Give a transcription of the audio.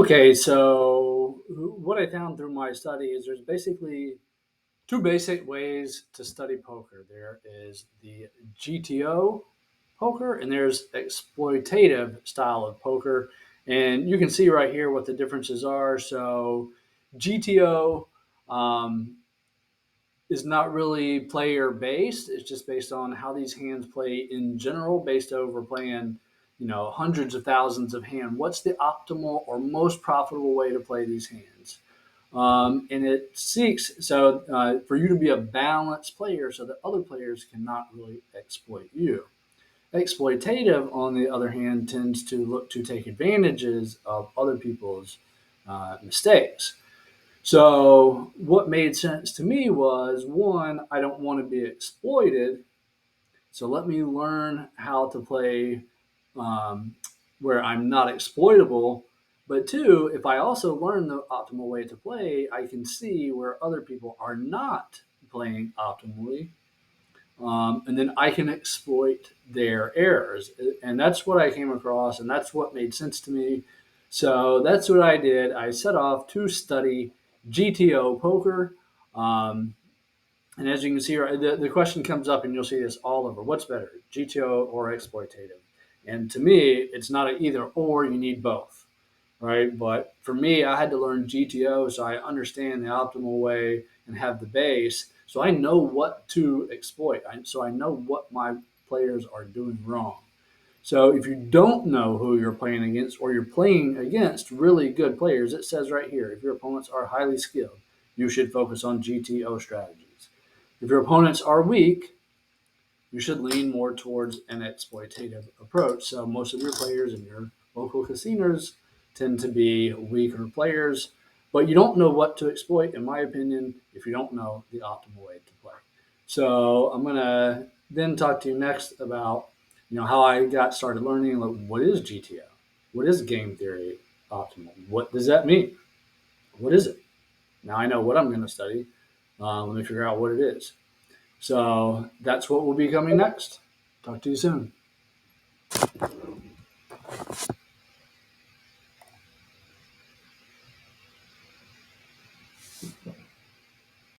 Okay, so what I found through my study is there's basically two basic ways to study poker. There is the GTO poker and there's exploitative style of poker. And you can see right here what the differences are. So GTO is not really player based. It's just based on how these hands play in general, based over playing, hundreds of thousands of hands. What's the optimal or most profitable way to play these hands? And it seeks for you to be a balanced player so that other players cannot really exploit you. Exploitative, on the other hand, tends to look to take advantages of other people's mistakes. So, what made sense to me was one, I don't want to be exploited. So, let me learn how to play um, where I'm not exploitable. But two, if I also learn the optimal way to play, I can see where other people are not playing optimally. And then I can exploit their errors. And that's what I came across, and that's what made sense to me. So that's what I did. I set off to study GTO poker. Um, and as you can see, the question comes up, and you'll see this all over. What's better, GTO or exploitative? And to me, it's not an either or, you need both, right? But for me, I had to learn GTO so I understand the optimal way and have the base. So I know what to exploit. So I know what my players are doing wrong. So if you don't know who you're playing against or you're playing against really good players, it says right here, if your opponents are highly skilled, you should focus on GTO strategies. If your opponents are weak, you should lean more towards an exploitative approach. So most of your players in your local casinos tend to be weaker players, but you don't know what to exploit, in my opinion, if you don't know the optimal way to play. So I'm gonna then talk to you next about how I got started learning like what is GTO, what is game theory optimal, what does that mean, what is it? Now I know what I'm going to study. Let me figure out what it is. So that's what will be coming next. Talk to you soon.